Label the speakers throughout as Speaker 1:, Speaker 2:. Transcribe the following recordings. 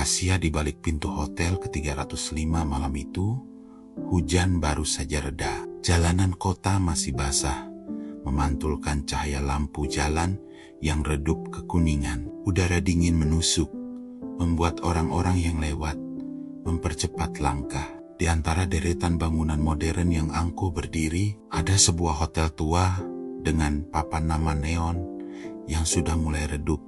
Speaker 1: Rahasia di balik pintu hotel ke-305 malam itu, hujan baru saja reda. Jalanan kota masih basah, memantulkan cahaya lampu jalan yang redup kekuningan. Udara dingin menusuk, membuat orang-orang yang lewat mempercepat langkah. Di antara deretan bangunan modern yang angkuh berdiri, ada sebuah hotel tua dengan papan nama neon yang sudah mulai redup,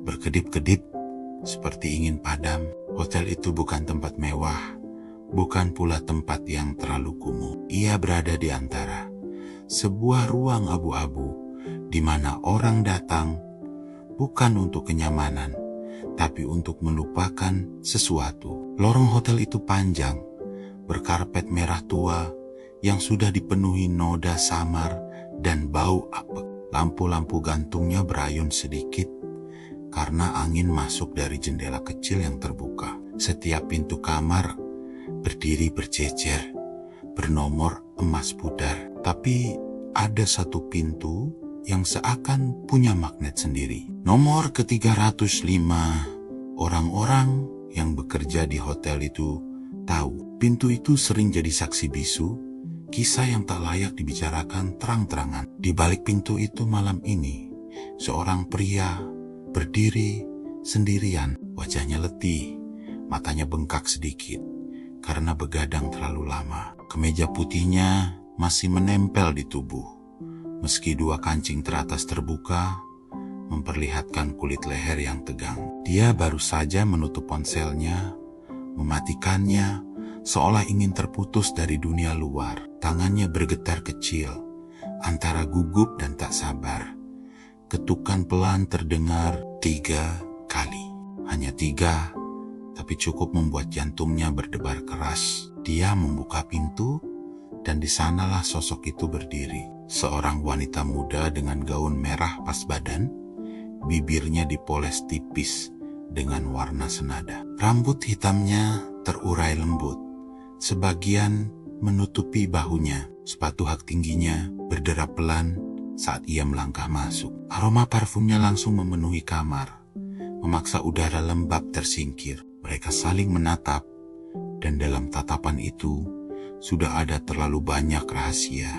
Speaker 1: berkedip-kedip seperti ingin padam. Hotel itu bukan tempat mewah, bukan pula tempat yang terlalu kumuh. Ia berada di antara sebuah ruang abu-abu di mana orang datang bukan untuk kenyamanan, tapi untuk melupakan sesuatu. Lorong hotel itu panjang, berkarpet merah tua yang sudah dipenuhi noda samar dan bau apek. Lampu-lampu gantungnya berayun sedikit karena angin masuk dari jendela kecil yang terbuka. Setiap pintu kamar berdiri berjejer, bernomor emas pudar. Tapi ada satu pintu yang seakan punya magnet sendiri. Nomor ke-305. Orang-orang yang bekerja di hotel itu tahu pintu itu sering jadi saksi bisu, kisah yang tak layak dibicarakan terang-terangan. Di balik pintu itu malam ini, seorang pria berdiri sendirian. Wajahnya letih, matanya bengkak sedikit karena begadang terlalu lama. Kemeja putihnya masih menempel di tubuh, meski dua kancing teratas terbuka memperlihatkan kulit leher yang tegang. Dia baru saja menutup ponselnya, mematikannya, seolah ingin terputus dari dunia luar. Tangannya bergetar kecil, antara gugup dan tak sabar. Ketukan pelan terdengar 3 kali. Hanya 3, tapi cukup membuat jantungnya berdebar keras. Dia membuka pintu, dan di sanalah sosok itu berdiri. Seorang wanita muda dengan gaun merah pas badan, bibirnya dipoles tipis dengan warna senada. Rambut hitamnya terurai lembut, sebagian menutupi bahunya. Sepatu hak tingginya berderap pelan saat ia melangkah masuk. Aroma parfumnya langsung memenuhi kamar, memaksa udara lembab tersingkir. Mereka saling menatap, dan dalam tatapan itu sudah ada terlalu banyak rahasia.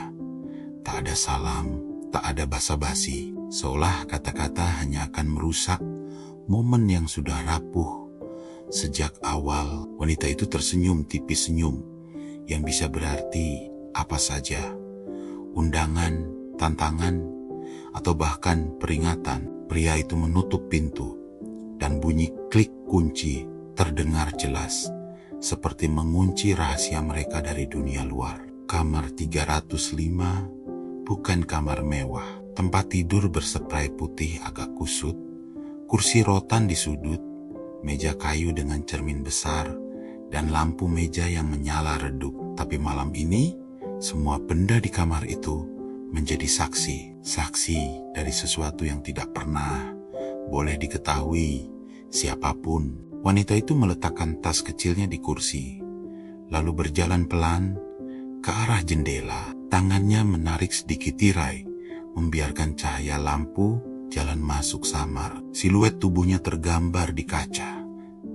Speaker 1: Tak ada salam, tak ada basa-basi, seolah kata-kata hanya akan merusak momen yang sudah rapuh sejak awal. Wanita itu tersenyum tipis, senyum yang bisa berarti apa saja. Undangan, tantangan, atau bahkan peringatan. Pria itu menutup pintu, dan bunyi klik kunci terdengar jelas, seperti mengunci rahasia mereka dari dunia luar. Kamar 305 bukan kamar mewah. Tempat tidur berseprai putih agak kusut, kursi rotan di sudut, meja kayu dengan cermin besar, dan lampu meja yang menyala redup. Tapi malam ini, semua benda di kamar itu menjadi saksi dari sesuatu yang tidak pernah boleh diketahui siapapun. Wanita itu meletakkan tas kecilnya di kursi, lalu berjalan pelan ke arah jendela. Tangannya menarik sedikit tirai, membiarkan cahaya lampu jalan masuk samar. Siluet tubuhnya tergambar di kaca,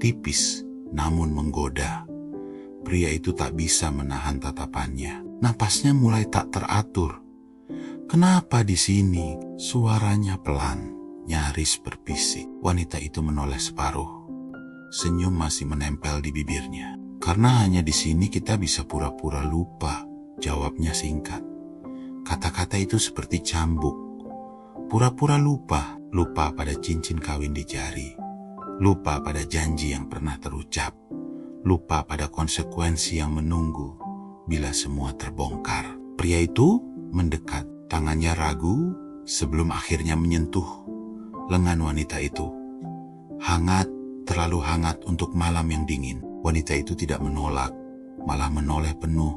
Speaker 1: tipis namun menggoda. Pria itu tak bisa menahan tatapannya. Napasnya mulai tak teratur. Kenapa di sini? Suaranya pelan, nyaris berbisik. Wanita itu menoleh separuh. Senyum masih menempel di bibirnya. Karena hanya di sini kita bisa pura-pura lupa, jawabnya singkat. Kata-kata itu seperti cambuk. Pura-pura lupa, lupa pada cincin kawin di jari, lupa pada janji yang pernah terucap, lupa pada konsekuensi yang menunggu bila semua terbongkar. Pria itu mendekat, tangannya ragu sebelum akhirnya menyentuh lengan wanita itu. Hangat, terlalu hangat untuk malam yang dingin. Wanita itu tidak menolak, malah menoleh penuh,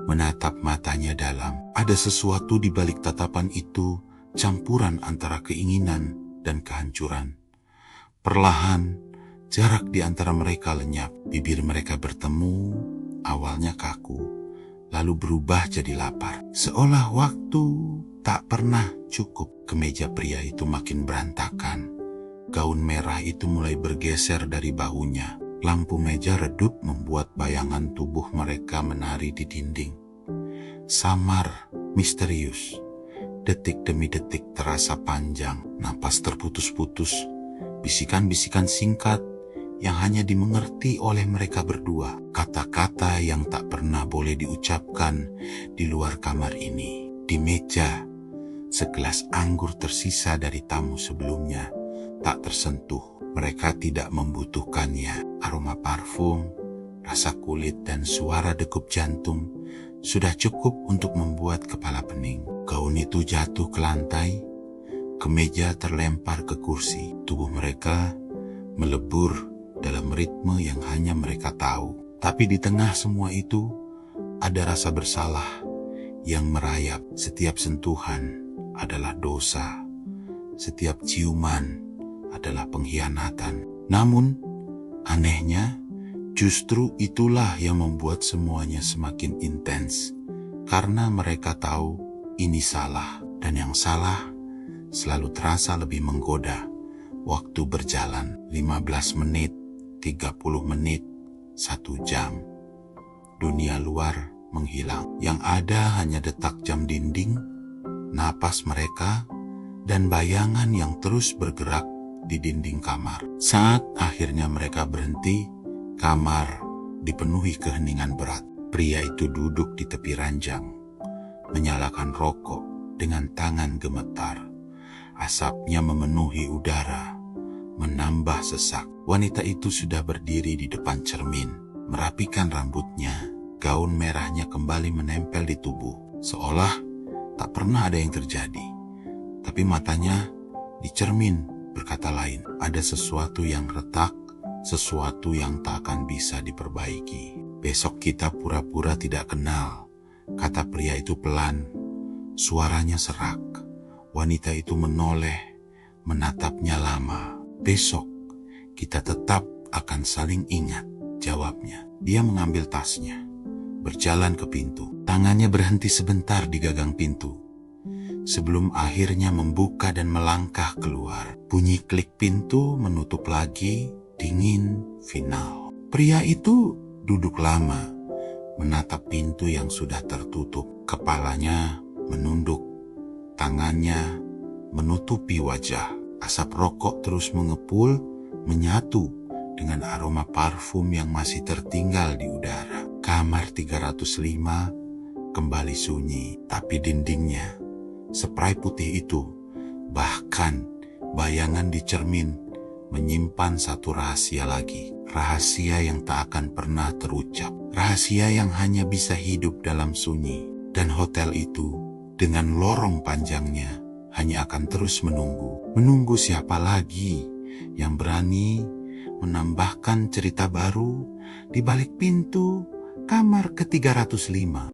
Speaker 1: menatap matanya dalam. Ada sesuatu di balik tatapan itu, campuran antara keinginan dan kehancuran. Perlahan, jarak di antara mereka lenyap. Bibir mereka bertemu, awalnya kaku, lalu berubah jadi lapar. Seolah waktu tak pernah cukup. Kemeja pria itu makin berantakan, gaun merah itu mulai bergeser dari bahunya. Lampu meja redup membuat bayangan tubuh mereka menari di dinding. Samar, misterius. Detik demi detik terasa panjang, napas terputus-putus, bisikan-bisikan singkat yang hanya dimengerti oleh mereka berdua. Kata-kata yang tak pernah boleh diucapkan di luar kamar ini. Di meja, segelas anggur tersisa dari tamu sebelumnya tak tersentuh. Mereka tidak membutuhkannya. Aroma parfum, rasa kulit, dan suara degup jantung sudah cukup untuk membuat kepala pening. Gaun itu jatuh ke lantai, kemeja terlempar ke kursi. Tubuh mereka melebur dalam ritme yang hanya mereka tahu. Tapi di tengah semua itu, ada rasa bersalah yang merayap. Setiap sentuhan adalah dosa, setiap ciuman adalah pengkhianatan. Namun, anehnya, justru itulah yang membuat semuanya semakin intens. Karena mereka tahu ini salah, dan yang salah selalu terasa lebih menggoda. Waktu berjalan, 15 menit, 30 menit, 1 jam. Dunia luar menghilang. Yang ada hanya detak jam dinding, napas mereka, dan bayangan yang terus bergerak di dinding kamar. Saat akhirnya mereka berhenti, kamar dipenuhi keheningan berat. Pria itu duduk di tepi ranjang, menyalakan rokok dengan tangan gemetar. Asapnya memenuhi udara, menambah sesak. Wanita itu sudah berdiri di depan cermin, merapikan rambutnya. Gaun merahnya kembali menempel di tubuh, seolah tak pernah ada yang terjadi. Tapi matanya di cermin berkata lain. Ada sesuatu yang retak, sesuatu yang tak akan bisa diperbaiki. Besok kita pura-pura tidak kenal, kata pria itu pelan. Suaranya serak. Wanita itu menoleh, menatapnya lama. Besok kita tetap akan saling ingat, jawabnya. Dia mengambil tasnya, berjalan ke pintu. Tangannya berhenti sebentar di gagang pintu, sebelum akhirnya membuka dan melangkah keluar. Bunyi klik pintu menutup lagi, dingin, final. Pria itu duduk lama, menatap pintu yang sudah tertutup. Kepalanya menunduk, tangannya menutupi wajah. Asap rokok terus mengepul, menyatu dengan aroma parfum yang masih tertinggal di udara. Kamar 305 kembali sunyi, tapi dindingnya, spray putih itu, bahkan bayangan di cermin menyimpan satu rahasia lagi. Rahasia yang tak akan pernah terucap. Rahasia yang hanya bisa hidup dalam sunyi. Dan hotel itu, dengan lorong panjangnya, hanya akan terus menunggu. Menunggu siapa lagi yang berani menambahkan cerita baru di balik pintu kamar ke-305.